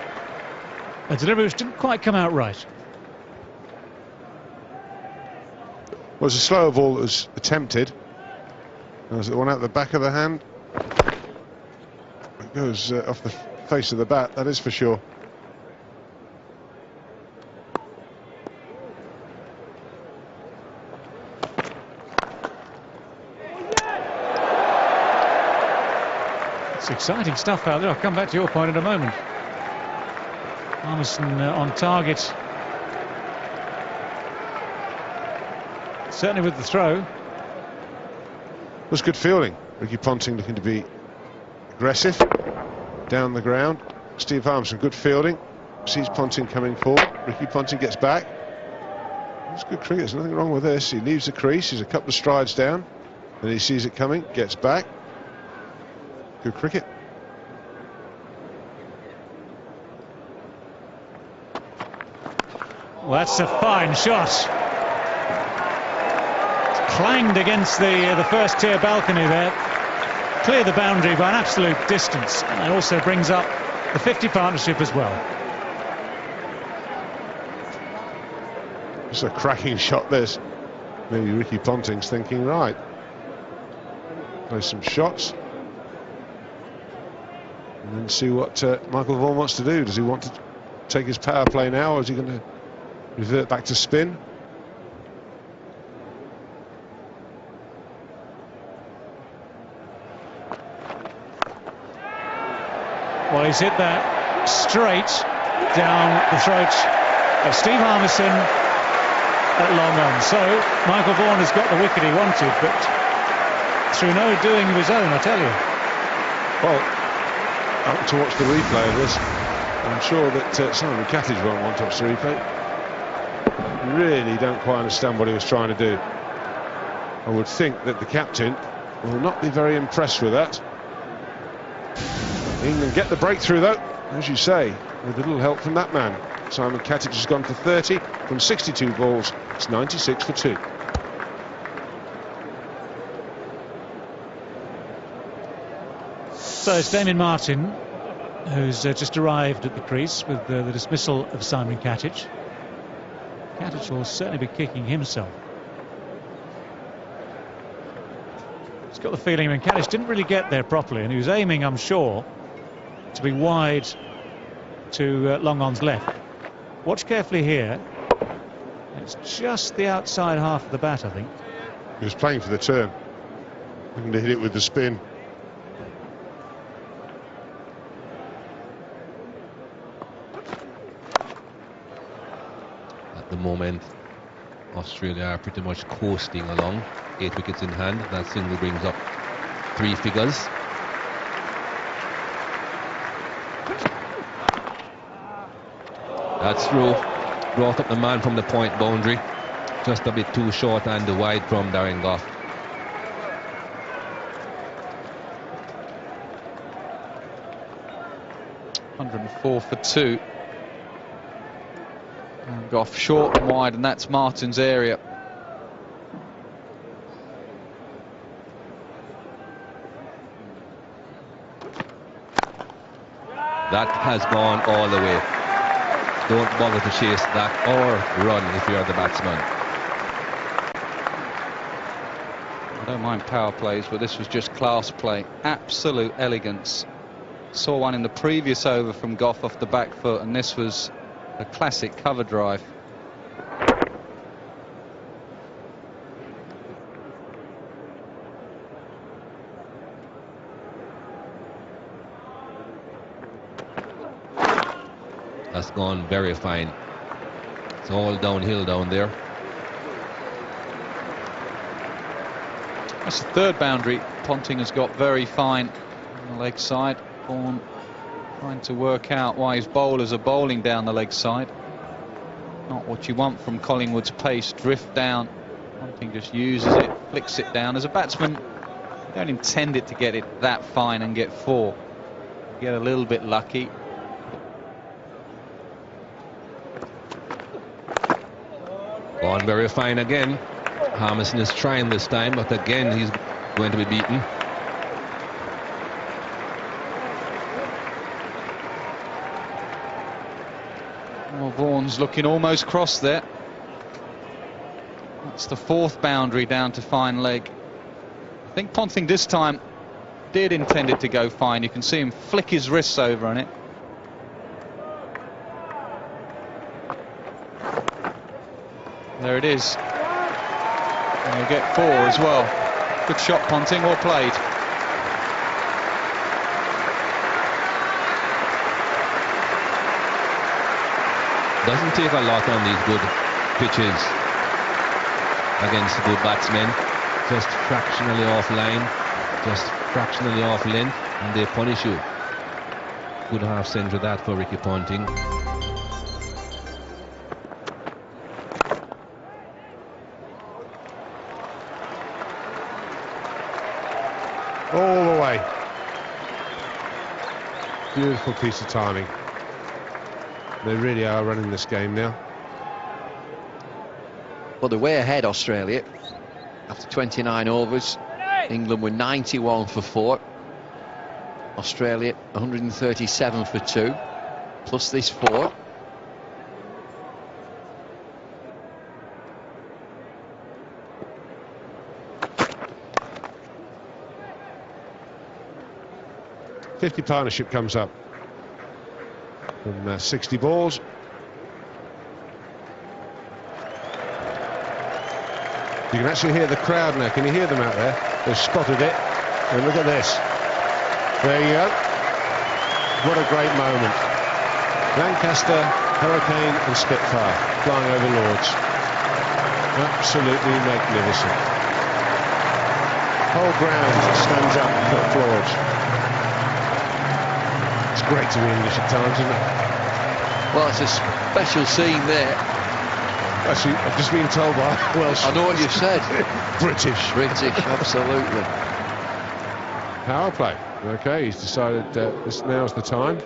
delivery which didn't quite come out right. Well, it was a slower ball that was attempted. There was the one out the back of the hand. It goes off the face of the bat, that is for sure. It's exciting stuff out there. I'll come back to your point in a moment. Harmison on target. Certainly with the throw. It was good fielding. Ricky Ponting looking to be aggressive down the ground. Steve Harmison, good fielding. Sees Ponting coming forward. Ricky Ponting gets back. It's good cricket. There's nothing wrong with this. He leaves the crease. He's a couple of strides down. Then he sees it coming, gets back. Good cricket. Well, that's a fine shot. It's clanged against the first tier balcony there. Clear the boundary by an absolute distance, and it also brings up the 50 partnership as well. It's a cracking shot, this. Maybe Ricky Ponting's thinking, right, play some shots and then see what Michael Vaughan wants to do. Does he want to take his power play now, or is he going to revert back to spin? Well, he's hit that straight down the throat of Steve Harmison at long on. So Michael Vaughan has got the wicket he wanted, but through no doing of his own, I tell you. Well, I want to watch the replay of this. I'm sure that Simon Cattidge won't want to watch the replay. Really don't quite understand what he was trying to do. I would think that the captain will not be very impressed with that. England get the breakthrough though, as you say, with a little help from that man. Simon Cattidge has gone for 30 from 62 balls. It's 96 for 2. So it's Damien Martin who's just arrived at the crease with the dismissal of Simon Cattidge. Cattidge will certainly be kicking himself. He's got the feeling when Cattidge didn't really get there properly, and he was aiming, I'm sure, to be wide to long on's left. Watch carefully here. It's just the outside half of the bat, I think. He was playing for the turn, looking to hit it with the spin. At the moment, Australia are pretty much coasting along. 8 wickets in hand. That single brings up 3 figures. That's through. Brought up the man from the point boundary. Just a bit too short and wide from Darren Gough. .104 for 2. And Gough short and wide, and that's Martin's area. That has gone all the way. Don't bother to chase that or run if you're the batsman. I don't mind power plays, but this was just class play. Absolute elegance. Saw one in the previous over from Gough off the back foot, and this was a classic cover drive. That's gone very fine. It's all downhill down there. That's the third boundary. Ponting has got very fine on the leg side. Vaughan trying to work out why his bowlers are bowling down the leg side. Not what you want from Collingwood's pace. Drift down. Ponting just uses it, flicks it down. As a batsman, you don't intend it to get it that fine and get 4. You get a little bit lucky. Gone very fine again. Harmison is trying this time, but again he's going to be beaten. Well, Vaughan's looking almost cross there. That's the 4th boundary down to fine leg. I think Ponting this time did intend it to go fine. You can see him flick his wrists over on it. There it is. And he'll get 4 as well. Good shot, Ponting, well played. Doesn't take a lot on these good pitches against good batsmen. Just fractionally off line, just fractionally off length, and they punish you. Good half century that for Ricky Ponting. All the way. Beautiful piece of timing. They really are running this game now. Well, they're way ahead, Australia. After 29 overs, England were 91 for 4. Australia 137 for 2, plus this 4. .50 partnership comes up from 60 balls. You can actually hear the crowd now. Can you hear them out there? They've spotted it. And look at this. There you go. What a great moment. Lancaster, Hurricane and Spitfire flying over Lords. Absolutely magnificent. Whole ground stands up and applauds. It's great to be English at times, isn't it? Well, it's a special scene there. Actually, I've just been told by Welsh. I know what you've said. British, absolutely. Power play. Okay, he's decided this now's the time.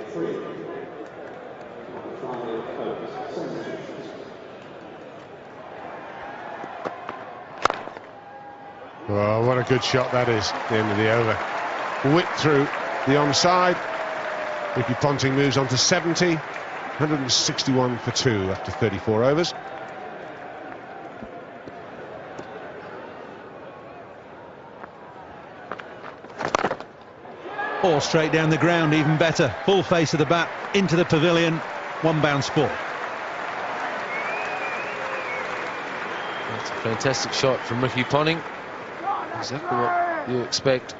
Oh, what a good shot that is at the end of the over. Whipped through the onside. Ricky Ponting moves on to 70. 161 for 2 after 34 overs. All straight down the ground, even better. Full face of the bat, into the pavilion, one bounce ball. That's a fantastic shot from Ricky Ponting. Exactly what you expect.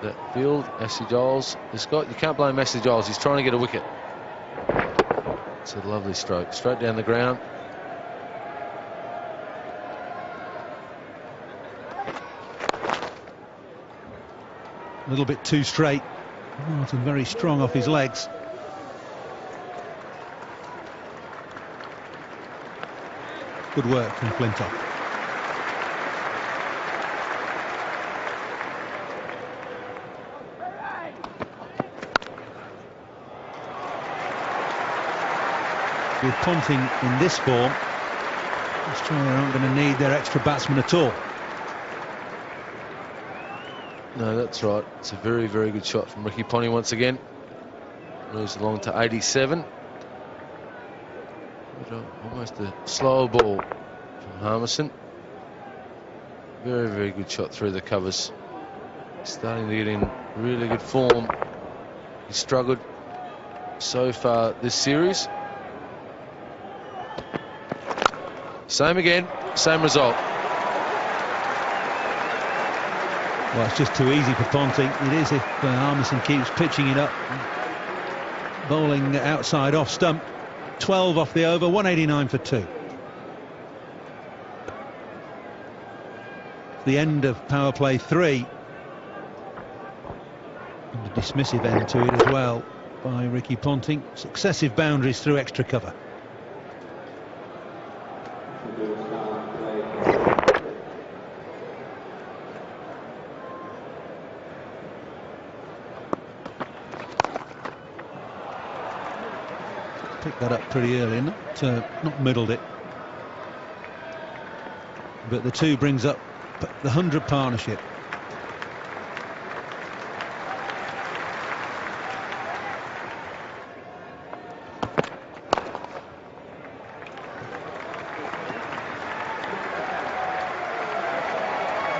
That field, Ashley Giles. You can't blame Ashley Giles, he's trying to get a wicket. It's a lovely stroke, straight down the ground. A little bit too straight. Martin very strong off his legs. Good work from Flintoff. With Ponting in this form, Australia aren't going to need their extra batsman at all. No, that's right. It's a very, very good shot from Ricky Ponting once again. Moves along to 87. Almost a slow ball from Harmison. Very, very good shot through the covers. Starting to get in really good form. He struggled so far this series. Same again, same result. Well, it's just too easy for Ponting. It is if Harmison keeps pitching it up. Bowling outside off stump. 12 off the over, 189 for 2. The end of power play 3. And a dismissive end to it as well by Ricky Ponting. Successive boundaries through extra cover. Picked that up pretty early, not middled it. But the 2 brings up the 100 partnership.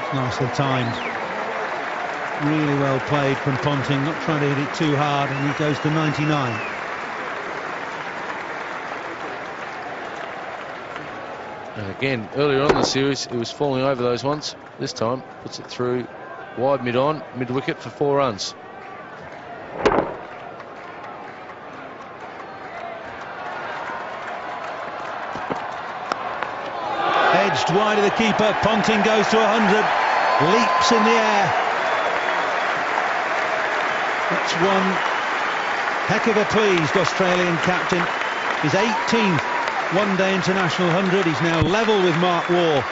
It's nicely timed. Really well played from Ponting, not trying to hit it too hard, and he goes to 99. And again, earlier on in the series, he was falling over those ones. This time, puts it through wide mid-on, mid-wicket for 4 runs. edged wide of the keeper. Ponting goes to 100, leaps in the air. It's one heck of a pleased Australian captain. His 18th one-day international 100. He's now level with Mark Waugh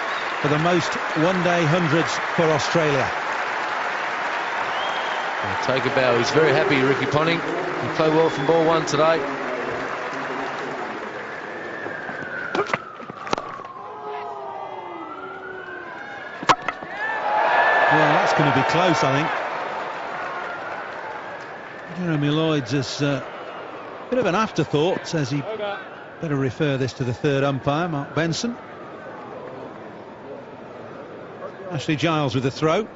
for the most one-day hundreds for Australia. Take a bow. He's very happy, Ricky Ponting. He played well from ball one today. Well, that's going to be close, I think. Jeremy Lloyd's is a bit of an afterthought, says he better refer this to the third umpire, Mark Benson. Ashley Giles with the throw.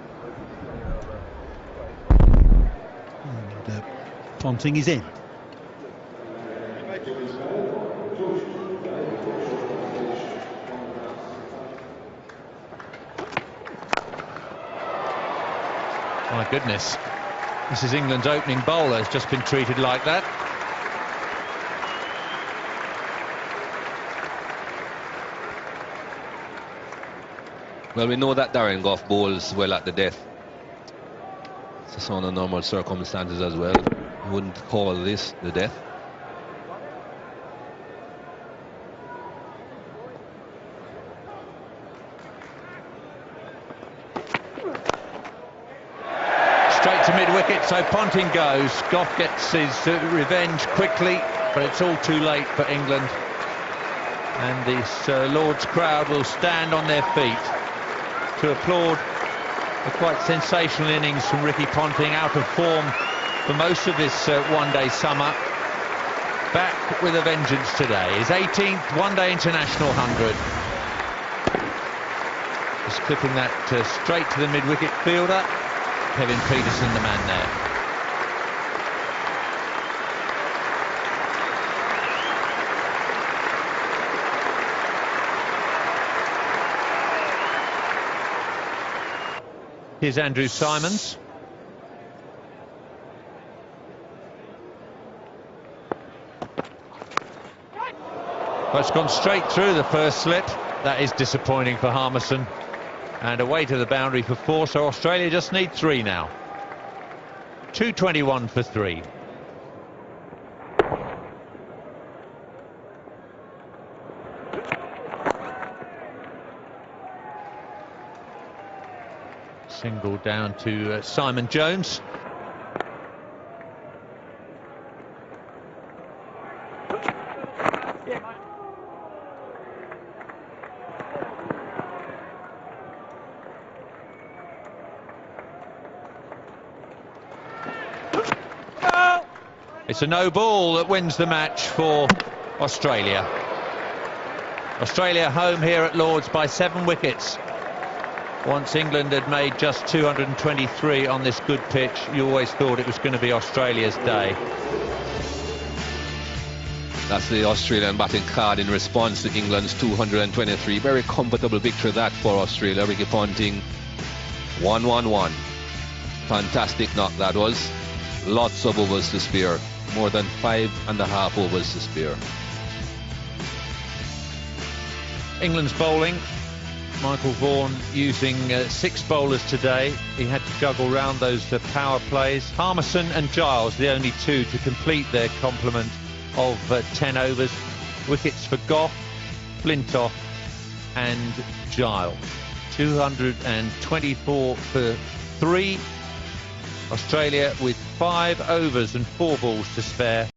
And Ponting is in. My goodness, this is England's opening bowler, has just been treated like that. Well, we know that Darren Gough bowls well at the death. It's just under normal circumstances as well. You wouldn't call this the death. Straight to mid-wicket, so Ponting goes. Gough gets his revenge quickly, but it's all too late for England. And this Lord's crowd will stand on their feet to applaud a quite sensational innings from Ricky Ponting, out of form for most of this one-day summer. Back with a vengeance today. His 18th one-day international 100. Just clipping that straight to the mid-wicket fielder. Kevin Peterson, the man there. Here's Andrew Simons. Well, it's gone straight through the first slip. That is disappointing for Harmison. And away to the boundary for 4, so Australia just need 3 now. 221 for 3. Single down to Simon Jones. It's a no ball that wins the match for Australia. Australia home here at Lord's by 7 wickets. Once England had made just 223 on this good pitch, you always thought it was going to be Australia's day. That's the Australian batting card in response to England's 223. Very comfortable victory that for Australia. Ricky Ponting, 1-1-1. Fantastic knock that was. Lots of overs to spare. More than 5.5 overs to spare. England's bowling. Michael Vaughan using 6 bowlers today. He had to juggle round those power plays. Harmison and Giles, the only 2 to complete their complement of 10 overs. Wickets for Gough, Flintoff and Giles. 224 for 3. Australia with 5 overs and 4 balls to spare.